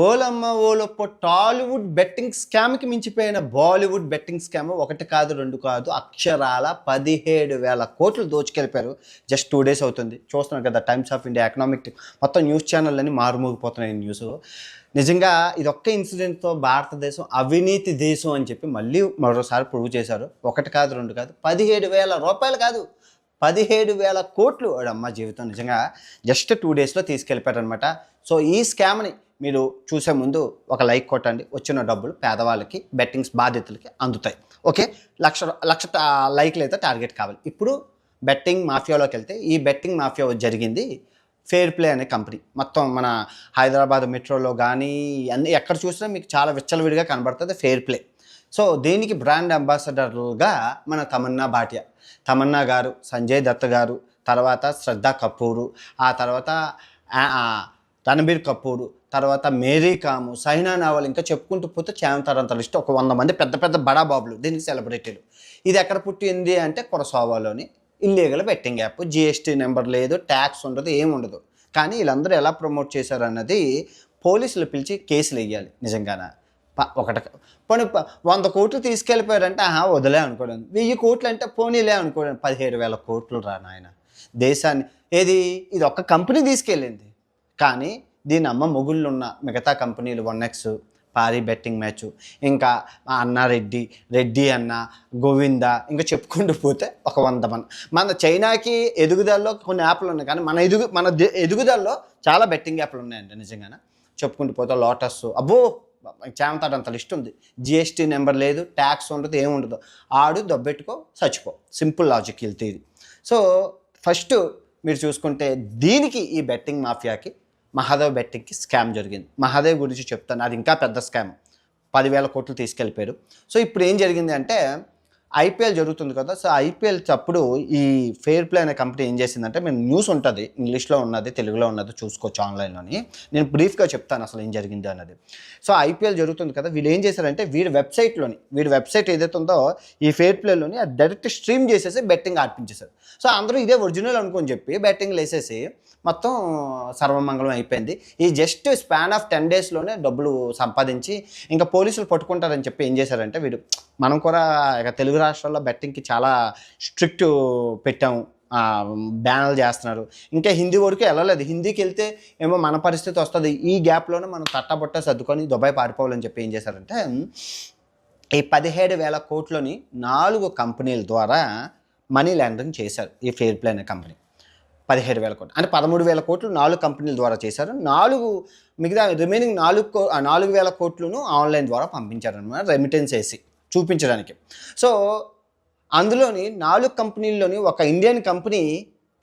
ఓలమ్మ ఓలప్ప Tollywood betting స్కామ్కి మించిపోయిన బాలీవుడ్ బెట్టింగ్ స్కామ్ ఒకటి కాదు రెండు కాదు అక్షరాల 17,000 కోట్లు దోచుకెళ్ళిపోయారు. జస్ట్ 2 days అవుతుంది. చూస్తున్నాం కదా, టైమ్స్ ఆఫ్ ఇండియా, ఎకనామిక్, మొత్తం న్యూస్ ఛానళ్ళని మారుమోగిపోతున్నాయి న్యూస్. నిజంగా ఇదొక్క ఇన్సిడెంట్తో భారతదేశం అవినీతి దేశం అని చెప్పి మళ్ళీ మరోసారి ప్రూవ్ చేశారు. ఒకటి కాదు రెండు కాదు, 17,000 రూపాయలు కాదు, 17,000 కోట్లు అమ్మ జీవితం. నిజంగా జస్ట్ 2 daysలో తీసుకెళ్ళిపోయారనమాట. సో ఈ స్కామ్ని మీరు చూసే ముందు ఒక లైక్ కొట్టండి. వచ్చిన డబ్బులు పేదవాళ్ళకి, బెట్టింగ్స్ బాధితులకి అందుతాయి. ఓకే, లక్ష లైక్లు అయితే టార్గెట్ కావాలి. ఇప్పుడు బెట్టింగ్ మాఫియాలోకి వెళ్తే, ఈ బెట్టింగ్ మాఫియా జరిగింది ఫెయిర్ ప్లే అనే కంపెనీ. మొత్తం మన హైదరాబాద్ మెట్రోలో కానీ అన్ని ఎక్కడ చూసినా మీకు చాలా విచ్చలవిడిగా కనబడుతుంది ఫెయిర్ ప్లే. సో దీనికి బ్రాండ్ అంబాసిడర్లుగా మన తమన్నా గారు, సంజయ్ దత్ గారు, తర్వాత శ్రద్ధా కపూరు, ఆ తర్వాత రణబీర్ కపూర్, తర్వాత మేరీ కాము, సైనా నెహ్వాల్, ఇంకా చెప్పుకుంటూ పోతే చాంతారంత లిస్ట్, ఒక 100 మంది పెద్ద పెద్ద బడా బాబులు, దీనికి సెలబ్రిటీలు. ఇది ఎక్కడ పుట్టింది అంటే కొరసోవాలోని illegal betting app. GST number లేదు, ట్యాక్స్ ఉండదు, ఏముండదు. కానీ వీళ్ళందరూ ఎలా ప్రమోట్ చేశారు అన్నది పోలీసులు పిలిచి కేసులు వేయాలి. నిజంగానే పోనీ 100 కోట్లు తీసుకెళ్ళిపోయారంటే వదిలే అనుకోవడం, 1000 కోట్లు అంటే పోనీలే అనుకోవడం, 17,000 కోట్లు రా నాయన దేశాన్ని. ఇది ఒక్క కంపెనీ తీసుకెళ్ళింది. కానీ దీని అమ్మ మొగుళ్ళు ఉన్న మిగతా కంపెనీలు 1x, పారీ బెట్టింగ్ మ్యాచ్, ఇంకా రెడ్డి అన్న, గోవింద, ఇంకా చెప్పుకుంటూ పోతే ఒక 100 మంది. మన చైనాకి ఎదుగుదలలో కొన్ని యాప్లు ఉన్నాయి, కానీ మన ఎదుగుదలలో చాలా బెట్టింగ్ యాప్లు ఉన్నాయండి. నిజంగానే చెప్పుకుంటూ పోతే లోటస్, అబ్బో చామంతాడంత లిస్ట్ ఉంది. GST నెంబర్ లేదు, ట్యాక్స్ ఉండదు, ఏముండదు. ఆడు దొబ్బెట్టుకో చచ్చిపో, సింపుల్ లాజిక్ వెళ్తేది. సో ఫస్ట్ మీరు చూసుకుంటే దీనికి, ఈ బెట్టింగ్ మాఫియాకి, మహాదేవ్ బెట్టింగ్కి స్కామ్ జరిగింది. మహాదేవ్ గురించి చెప్తాను, అది ఇంకా పెద్ద స్కామ్. 10,000 కోట్లు తీసుకెళ్ళిపోయారు. సో ఇప్పుడు ఏం జరిగింది అంటే, IPL జరుగుతుంది కదా. సో IPL అప్పుడు ఈ ఫెయిర్ ప్లే అనే కంపెనీ ఏం చేసిందంటే, మేము న్యూస్ ఉంటుంది, ఇంగ్లీష్లో ఉన్నది, తెలుగులో ఉన్నది, చూసుకోవచ్చు ఆన్లైన్లోని. నేను బ్రీఫ్గా చెప్తాను అసలు ఏం జరిగింది అన్నది. సో IPL జరుగుతుంది కదా, వీళ్ళు ఏం చేశారంటే వీడి వెబ్సైట్ ఏదైతే ఉందో ఈ ఫెయిర్ ప్లేలోని అది డైరెక్ట్ స్ట్రీమ్ చేసేసి బెట్టింగ్ ఆడిపించేశారు. సో అందరూ ఇదే ఒరిజినల్ అనుకొని చెప్పి బెట్టింగ్లు వేసేసి మొత్తం సర్వమంగళం అయిపోయింది. ఈ జస్ట్ స్పాన్ ఆఫ్ 10 daysలోనే డబ్బులు సంపాదించి ఇంకా పోలీసులు పట్టుకుంటారని చెప్పి ఏం చేశారంటే, మనం కూడా ఇక తెలుగు రాష్ట్రాల్లో బెట్టింగ్కి చాలా స్ట్రిక్ట్ పెట్టాము, బ్యానర్లు చేస్తున్నారు. ఇంకా హిందీ వరకు వెళ్ళలేదు. హిందీకి వెళ్తే ఏమో మన పరిస్థితి వస్తుంది. ఈ గ్యాప్లోనే మనం తట్టబొట్ట సర్దుకొని దుబాయ్ పారిపోవాలని చెప్పి ఏం చేశారంటే, ఈ 17,000 కోట్లని 4 కంపెనీల ద్వారా మనీ లాండరింగ్ చేశారు. ఈ ఫెయిర్ ప్లే అనే కంపెనీ 17,000 కోట్లు అంటే 13,000 కోట్లు 4 కంపెనీల ద్వారా చేశారు. మిగతా రిమైనింగ్ 4,000 కోట్లను ఆన్లైన్ ద్వారా పంపించారనమాట, రెమిటెన్స్ వేసి చూపించడానికి. సో అందులోని 4 కంపెనీల్లోని ఒక ఇండియన్ కంపెనీ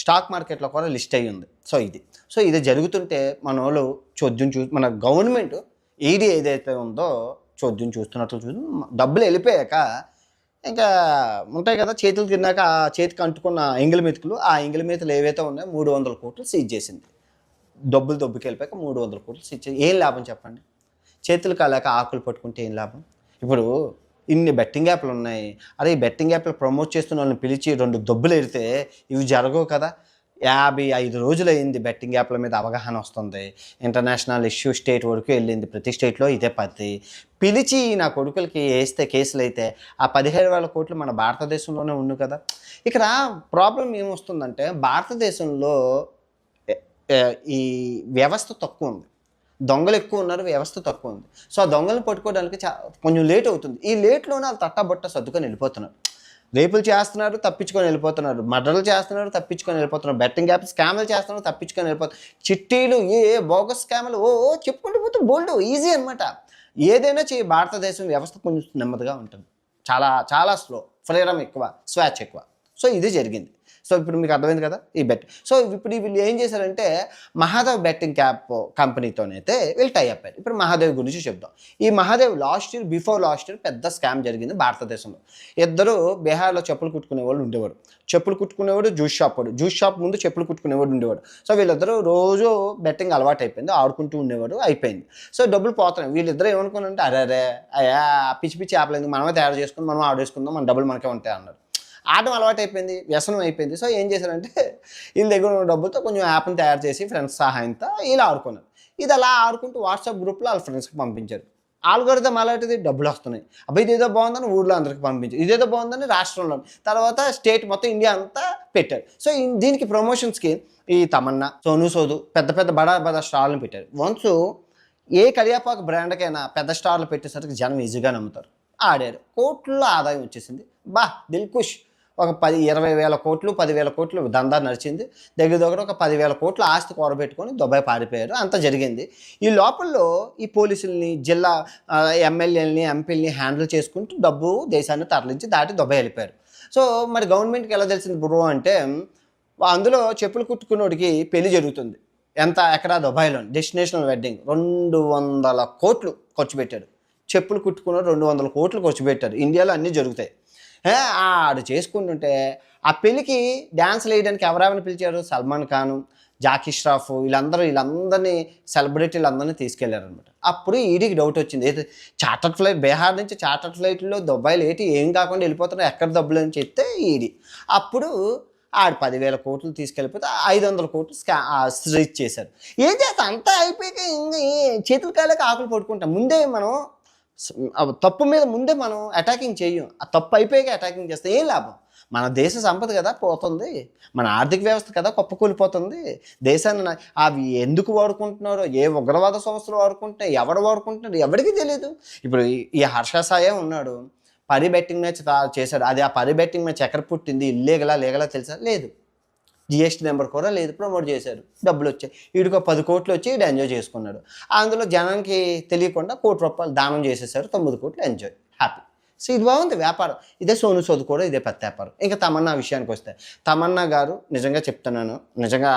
స్టాక్ మార్కెట్లో కూడా లిస్ట్ అయ్యి ఉంది. సో ఇది జరుగుతుంటే మన వాళ్ళు మన గవర్నమెంట్ ఈడీ ఏదైతే ఉందో చోద్యం చూస్తున్నట్లు డబ్బులు వెళ్ళిపోయాక ఇంకా ఉంటాయి కదా, చేతులు తిన్నాక ఆ చేతికి అంటుకున్న ఎంగిలి మెతుకులు, ఆ ఎంగిలి మెతుకులు ఏవైతే ఉన్నాయో 300 కోట్లు సీజ్ చేసింది. డబ్బులు దొబ్బుకెళ్ళిపోయాక 300 కోట్లు సీజ్ చేసి ఏం లాభం చెప్పండి? చేతులు కాలేక ఆకులు పట్టుకుంటే ఏం లాభం? ఇప్పుడు ఇన్ని బెట్టింగ్ యాప్లు ఉన్నాయి. అదే ఈ బెట్టింగ్ యాప్లు ప్రమోట్ చేస్తున్న వాళ్ళని పిలిచి 2 దొబ్బులు ఎడితే ఇవి జరగవు కదా. 55 రోజులు అయింది బెట్టింగ్ యాప్ల మీద అవగాహన వస్తుంది. ఇంటర్నేషనల్ ఇష్యూ స్టేట్ వరకు వెళ్ళింది. ప్రతి స్టేట్లో ఇదే పద్ధతి. పిలిచి నా కొడుకులకి వేస్తే కేసులు అయితే ఆ 17,000 కోట్లు మన భారతదేశంలోనే ఉంది కదా. ఇక్కడ ప్రాబ్లం ఏమొస్తుందంటే, భారతదేశంలో ఈ వ్యవస్థ తక్కువ ఉంది, దొంగలు ఎక్కువ ఉన్నారు, వ్యవస్థ తక్కువ ఉంది. సో ఆ దొంగలను పట్టుకోవడానికి కొంచెం లేట్ అవుతుంది. ఈ లేట్లోనే వాళ్ళు తట్టబొట్ట సర్దుకొని వెళ్ళిపోతున్నారు. రేపులు చేస్తున్నారు, తప్పించుకొని వెళ్ళిపోతున్నారు. మర్డర్లు చేస్తున్నారు, తప్పించుకొని వెళ్ళిపోతున్నారు. బెట్టింగ్ యాప్ స్కామ్లు చేస్తున్నారు, తప్పించుకొని వెళ్ళిపోతున్నారు. చిట్టీలు, బోగస్ స్కామ్లు చెప్పుకుంటూ పోతే బోల్డ్ ఈజీ అనమాట. ఏదైనా భారతదేశం వ్యవస్థ కొంచెం నెమ్మదిగా ఉంటుంది, చాలా చాలా స్లో, ఫ్రీడమ్ ఎక్కువ, స్వేచ్ఛ ఎక్కువ. సో ఇది జరిగింది. సో ఇప్పుడు మీకు అర్థమైంది కదా ఈ బెట్. సో ఇప్పుడు వీళ్ళు ఏం చేశారంటే, మహాదేవ్ బెట్టింగ్ యాప్ కంపెనీతోనైతే వీళ్ళు టై అయ్యారు. ఇప్పుడు మహాదేవ్ గురించి చెప్దాం. ఈ మహాదేవ్ బిఫోర్ లాస్ట్ ఇయర్ పెద్ద స్కామ్ జరిగింది భారతదేశంలో. ఇద్దరు బీహార్లో చెప్పులు కుట్టుకునేవాళ్ళు ఉండేవాడు. జ్యూస్ షాప్ ముందు చెప్పులు కుట్టుకునేవాడు ఉండేవాడు. సో వీళ్ళిద్దరూ రోజు బెట్టింగ్ అలవాటు అయిపోయింది, ఆడుకుంటూ ఉండేవాడు, అయిపోయింది. సో డబ్బులు పోతున్నాయి. వీళ్ళిద్దరూ ఏమనుకున్నారంటే, అరే అయ్యా పిచ్చి యాప్లు ఎందుకు, మనమే తయారు చేసుకుని మనం ఆడేసుకుందాం, మన డబ్బులు మనకే ఉంటాయి అన్నారు. ఆటం అలవాటు అయిపోయింది, వ్యసనం అయిపోయింది. సో ఏం చేశారంటే, వీళ్ళ దగ్గర ఉన్న డబ్బులతో కొంచెం యాప్ని తయారు చేసి ఫ్రెండ్స్ సహాయంతో ఇలా ఆడుకున్నారు. ఇది అలా ఆడుకుంటూ వాట్సాప్ గ్రూప్లో వాళ్ళ ఫ్రెండ్స్కి పంపించారు. ఆల్గోరిథం అలాంటిది, డబ్బులు వస్తున్నాయి. అబ్బాయి ఇదేదో బాగుందని ఊళ్ళో అందరికి పంపించారు, ఇదేదో బాగుందని రాష్ట్రంలో, తర్వాత స్టేట్ మొత్తం ఇండియా అంతా పెట్టారు. సో దీనికి ప్రమోషన్స్కి ఈ తమన్నా, సోను సోదు పెద్ద పెద్ద బడా స్టార్లను పెట్టారు. వన్స్ ఏ కరియాపాకు బ్రాండ్కైనా పెద్ద స్టార్లు పెట్టేసరికి జనం ఈజీగా నమ్ముతారు. ఆడారు, కోట్లలో ఆదాయం వచ్చేసింది. దిల్కుష్ ఒక 20 వేల కోట్లు 10,000 కోట్లు దందా నడిచింది. దగ్గర ఒక 10,000 కోట్ల ఆస్తి కూరబెట్టుకొని దుబాయ్ పారిపోయారు. అంత జరిగింది. ఈ లోపల్లో ఈ పోలీసుల్ని, జిల్లా ఎమ్మెల్యేలని, ఎంపీలని హ్యాండిల్ చేసుకుంటూ డబ్బు దేశాన్ని తరలించి దాటి దుబాయ్ వెళ్ళిపోయారు. సో మరి గవర్నమెంట్కి ఎలా తెలిసింది బ్రో అంటే, అందులో చెప్పులు కుట్టుకున్నోడికి పెళ్లి జరుగుతుంది. ఎక్కడ దుబాయ్లో డెస్టినేషనల్ వెడ్డింగ్ 200 కోట్లు ఖర్చు పెట్టాడు. చెప్పులు కుట్టుకున్న 200 కోట్లు ఖర్చు పెట్టారు. ఇండియాలో అన్నీ జరుగుతాయి. ఆడు చేసుకుంటుంటే ఆ పెళ్ళికి డ్యాన్స్లు వేయడానికి ఎవరెవరిని పిలిచారు? సల్మాన్ ఖాన్, జాకీ ష్రాఫ్, వీళ్ళందరినీ సెలబ్రిటీలు అందరినీ తీసుకెళ్లారనమాట. అప్పుడు ఈడీకి డౌట్ వచ్చింది. చార్టర్డ్ ఫ్లైట్, బీహార్ నుంచి చార్టర్డ్ ఫ్లైట్లో దుబాయ్లో ఏం కాకుండా వెళ్ళిపోతున్నా, ఎక్కడ డబ్బులు అని చెప్తే ఈడీ అప్పుడు ఆడు 10,000 కోట్లు తీసుకెళ్ళిపోతే 500 కోట్లు రీచ్ చేశారు. ఏం చేస్తా అంతా అయిపోయాక చేతుల కాళ్ళకి ఆకులు పడుకుంటాం. ముందే మనం తప్పు మీద ముందే మనం అటాకింగ్ చెయ్యం. ఆ తప్పు అయిపోయాక అటాకింగ్ చేస్తే ఏం లాభం? మన దేశ సంపద కదా పోతుంది, మన ఆర్థిక వ్యవస్థ కదా కుప్పకూలిపోతుంది. దేశాన్ని అవి ఎందుకు వాడుకుంటున్నారో, ఏ ఉగ్రవాద సంస్థలు వాడుకుంటున్నాయి, ఎవరు వాడుకుంటున్నారు ఎవరికి తెలియదు. ఇప్పుడు ఈ హర్ష సాయే ఉన్నాడు, పరి బెట్టింగ్ మ్యాచ్ చేశాడు. అది ఆ పరి బెట్టింగ్ మ్యాచ్ ఎక్కడ పుట్టింది, లీగలా తెలుసా? లేదు. జిఎస్టీ నెంబర్ కూడా లేదు. ప్రమోట్ చేశారు, డబ్బులు వచ్చాయి. వీడికి 10 కోట్లు వచ్చి వీడు ఎంజాయ్ చేసుకున్నాడు. అందులో జనానికి తెలియకుండా ₹1,00,00,000 దానం చేసేసారు. 9 కోట్లు ఎంజాయ్, హ్యాపీ. సో ఇది బాగుంది వ్యాపారం. ఇదే సోను సోద్ కూడా ఇదే పెద్ద వ్యాపారం. ఇంకా తమన్నా విషయానికి వస్తే, తమన్నా గారు నిజంగా చెప్తున్నాను, నిజంగా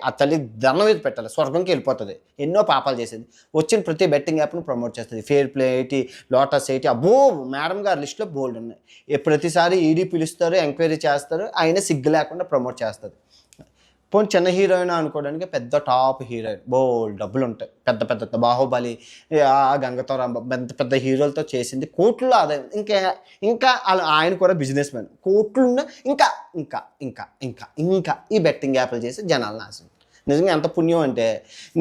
ఆ తల్లి దండం మీద పెట్టాలి, స్వర్గంకి వెళ్ళిపోతుంది. ఎన్నో పాపాలు చేసేది. వచ్చిన ప్రతి బెట్టింగ్ యాప్ను ప్రమోట్ చేస్తుంది. ఫేర్ ప్లే ఏంటి, లోటస్ ఏంటి, అబ్బో మేడం గారి లిస్టులో బోల్డ్ ఉన్నాయి. ప్రతిసారి ఈడీ పిలుస్తారు, ఎంక్వైరీ చేస్తారు, ఆయన సిగ్గు లేకుండా ప్రమోట్ చేస్తుంది. పోనీ చిన్న హీరోయిన్ అనుకోవడానికి పెద్ద టాప్ హీరోయిన్, బోల్డ్ డబ్బులు ఉంటాయి. పెద్ద బాహుబలి, గంగతోరాం, పెద్ద హీరోలతో చేసింది, కోట్లలో ఆదాయం. ఇంకా ఆయన కూడా బిజినెస్ మ్యాన్, కోట్లున్న ఇంకా ఇంకా ఇంకా ఇంకా ఇంకా ఈ బెట్టింగ్ యాప్లు చేసి జనాలు నాశనం. నిజంగా ఎంత పుణ్యం అంటే,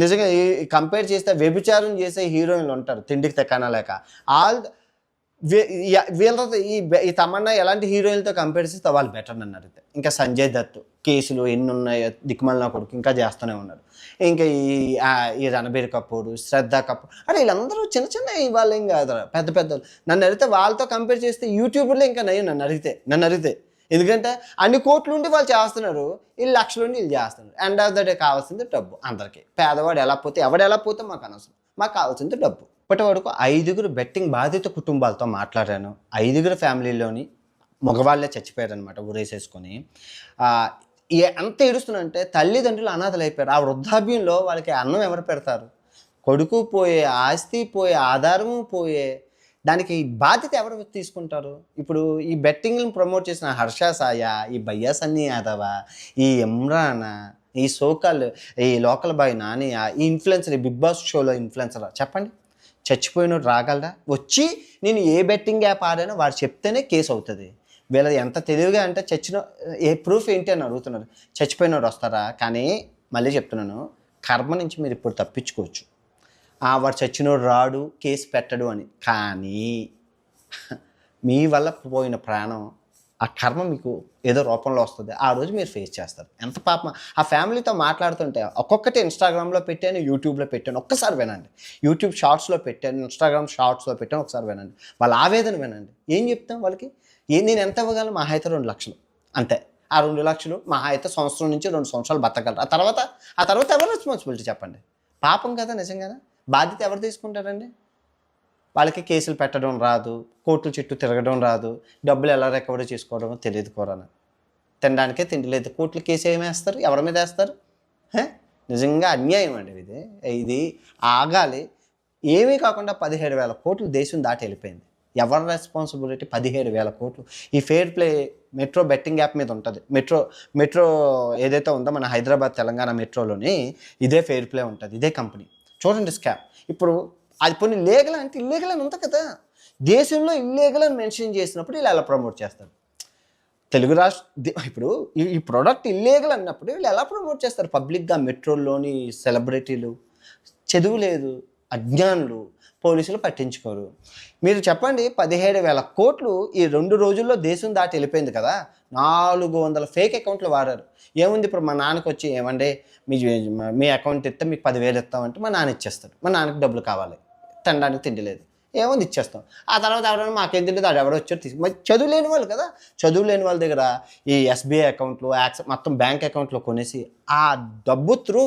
నిజంగా కంపేర్ చేస్తే వ్యభిచారం చేసే హీరోయిన్లు ఉంటారు తిండికి తెక్కన లేక. వీళ్ళతో ఈ తమన్నా ఎలాంటి హీరోయిన్లతో కంపేర్ చేస్తే వాళ్ళు బెటర్ నన్ను అడిగితే. ఇంకా సంజయ్ దత్ కేసులు ఎన్ని ఉన్నాయో, దిక్కుమల్లి నా కొడుకు ఇంకా చేస్తూనే ఉన్నారు. ఇంకా ఈ రణబీర్ కపూర్, శ్రద్ధా కపూర్, అంటే వీళ్ళందరూ చిన్న వాళ్ళు ఏం కాదు, పెద్ద నన్ను అడిగితే వాళ్ళతో కంపేర్ చేస్తే యూట్యూబర్లో ఇంకా నయ్యం నన్ను అడిగితే. ఎందుకంటే అన్ని కోట్లు ఉండి వాళ్ళు చేస్తున్నారు, వీళ్ళు లక్షలు ఉండి వీళ్ళు చేస్తున్నారు. ఎండ్ ఆఫ్ ద డే కావాల్సింది డబ్బు అందరికీ. పేదవాడు ఎలా పోతే ఎవడు పోతే మాకు అనవసరం, మాకు కావాల్సింది డబ్బు. ఇప్పటి వరకు 5 బెట్టింగ్ బాధిత కుటుంబాలతో మాట్లాడాను. 5 ఫ్యామిలీలోని మగవాళ్ళే చచ్చిపోయారనమాట ఊరేసేసుకొని. ఎంత ఏడుస్తున్నారంటే, తల్లిదండ్రులు అనాథలు అయిపోయారు. ఆ వృద్ధాప్యంలో వాళ్ళకి అన్నం ఎవరు పెడతారు? కొడుకు పోయే, ఆస్తి పోయే, ఆధారము పోయే, దానికి బాధ్యత ఎవరు తీసుకుంటారు? ఇప్పుడు ఈ బెట్టింగ్లను ప్రమోట్ చేసిన హర్ష సాయ, ఈ భయ్యా సన్నీ యాదవ, ఈ ఇమ్రానా, ఈ సోకాల్, ఈ లోకల్ బాయ్ నానియా, ఈ ఇన్ఫ్లుయెన్సర్, ఈ బిగ్ బాస్ షోలో ఇన్ఫ్లుయెన్సర్, చెప్పండి చచ్చిపోయినోడు రాగలరా? వచ్చి నేను ఏ బెట్టింగ్ యాప్ ఆడానో వాడు చెప్తేనే కేసు అవుతుంది. వీళ్ళది ఎంత తెలివిగా అంటే, ప్రూఫ్ ఏంటి అని అడుగుతున్నారు. చచ్చిపోయినోడు వస్తారా? కానీ మళ్ళీ చెప్తున్నాను, కర్మ నుంచి మీరు ఇప్పుడు తప్పించుకోవచ్చు. వాడు చచ్చినోడు రాడు, కేసు పెట్టడు అని. కానీ మీ వల్ల పోయిన ప్రాణం, ఆ కర్మ మీకు ఏదో రూపంలో వస్తుంది. ఆ రోజు మీరు ఫేస్ చేస్తారు. ఎంత పాపం. ఆ ఫ్యామిలీతో మాట్లాడుతుంటే ఒక్కొక్కటి ఇన్స్టాగ్రామ్లో పెట్టాను, యూట్యూబ్లో పెట్టాను, ఒక్కసారి వినండి. యూట్యూబ్ షార్ట్స్లో పెట్టాను, ఇన్స్టాగ్రామ్ షార్ట్స్లో పెట్టాను, ఒకసారి వినండి. వాళ్ళ ఆవేదన వినండి. ఏం చెప్తాం వాళ్ళకి? నేను ఎంత ఇవ్వగలను? మహా అయితే 2 లక్షలు అంతే. ఆ 2 లక్షలు మహా అయితే సంవత్సరం నుంచి 2 సంవత్సరాలు బతకగలరు. ఆ తర్వాత ఎవరు రెస్పాన్సిబిలిటీ చెప్పండి? పాపం కదా నిజంగానే. బాధ్యత ఎవరు తీసుకుంటారండి? వాళ్ళకి కేసులు పెట్టడం రాదు, కోర్టుల చుట్టూ తిరగడం రాదు, డబ్బులు ఎలా రికవరీ చేసుకోవడమో తెలియదు. కూరని తినడానికే తిండి లేదు, కోర్టులు కేసు ఏమేస్తారు? ఎవరి మీద వేస్తారు? నిజంగా అన్యాయం అండి ఇది ఆగాలి. ఏమీ కాకుండా 17,000 కోట్లు దేశం దాటి వెళ్ళిపోయింది. ఎవరి రెస్పాన్సిబిలిటీ? 17,000 కోట్లు. ఈ fair play metro betting app మీద ఉంటుంది. మెట్రో ఏదైతే ఉందో మన హైదరాబాద్ తెలంగాణ మెట్రోలోని ఇదే ఫేర్ ప్లే ఉంటుంది, ఇదే కంపెనీ. చూడండి స్కామ్. ఇప్పుడు అది కొన్ని లీగల్ అంటే ఇల్లీగల్ అని ఉంది కదా. దేశంలో ఇల్లీగల్ అని మెన్షన్ చేసినప్పుడు వీళ్ళు ఎలా ప్రమోట్ చేస్తారు? తెలుగు ఇప్పుడు ఈ ప్రోడక్ట్ ఇల్లీగల్ అన్నప్పుడు వీళ్ళు ఎలా ప్రమోట్ చేస్తారు పబ్లిక్గా? మెట్రోలోని సెలబ్రిటీలు చదువు లేదు, అజ్ఞానులు, పోలీసులు పట్టించుకోరు. మీరు చెప్పండి, 17,000 కోట్లు ఈ 2 రోజుల్లో దేశం దాటి వెళ్ళిపోయింది కదా. 400 ఫేక్ అకౌంట్లు వాడారు. ఏముంది ఇప్పుడు మా నాన్నకు వచ్చి ఏమంటే మీ అకౌంట్ ఇస్తే మీకు 10,000 ఇస్తామంటే మా నాన్న ఇచ్చేస్తాడు. మా నాన్నకి డబ్బులు కావాలి, తినడానికి తిండి లేదు, ఏముంది ఇచ్చేస్తాం. ఆ తర్వాత ఎవరైనా మాకేం తెలియదు, అది ఎవడో వచ్చారు తీసుకు. మరి చదువు లేని వాళ్ళు కదా, చదువు లేని వాళ్ళ దగ్గర ఈ ఎస్బీఐ అకౌంట్లు, యాక్సిస్ మొత్తం బ్యాంక్ అకౌంట్లో కొనేసి ఆ డబ్బు త్రూ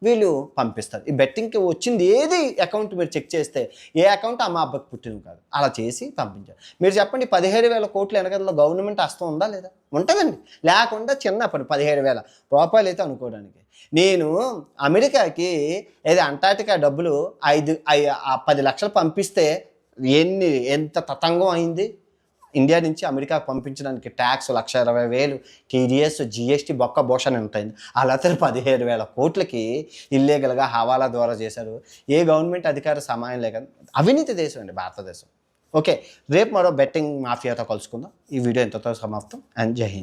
వీళ్ళు పంపిస్తారు. ఈ బెట్టింగ్కి వచ్చింది ఏది అకౌంట్ మీరు చెక్ చేస్తే ఏ అకౌంట్ మా అబ్బాయికి పుట్టినవి కాదు, అలా చేసి పంపించారు. మీరు చెప్పండి, 17,000 కోట్లు వెనకల్లో గవర్నమెంట్ హస్తం ఉందా లేదా? ఉంటుందండి. లేకుండా చిన్నప్పుడు 17,000 రూపాయలు అయితే అనుకోవడానికి. నేను అమెరికాకి ఏదో అంటార్టికా డబ్బులు 10 లక్షలు పంపిస్తే ఎంత తతంగం అయింది. ఇండియా నుంచి అమెరికాకు పంపించడానికి ట్యాక్స్ 1,20,000, టీడీఎస్, జిఎస్టీ బొక్క భోషణ ఉంటుంది. అలా 17,000 కోట్లకి ఇల్లీగల్గా హవాలా ద్వారా చేశారు. ఏ గవర్నమెంట్ అధికారి సమానం లేక అవినీతి దేశం అండి భారతదేశం. ఓకే, రేపు మరో బెట్టింగ్ మాఫియాతో కలుసుకుందాం. ఈ వీడియో ఎంతతో సమాప్తం. అండ్ జై హింద్.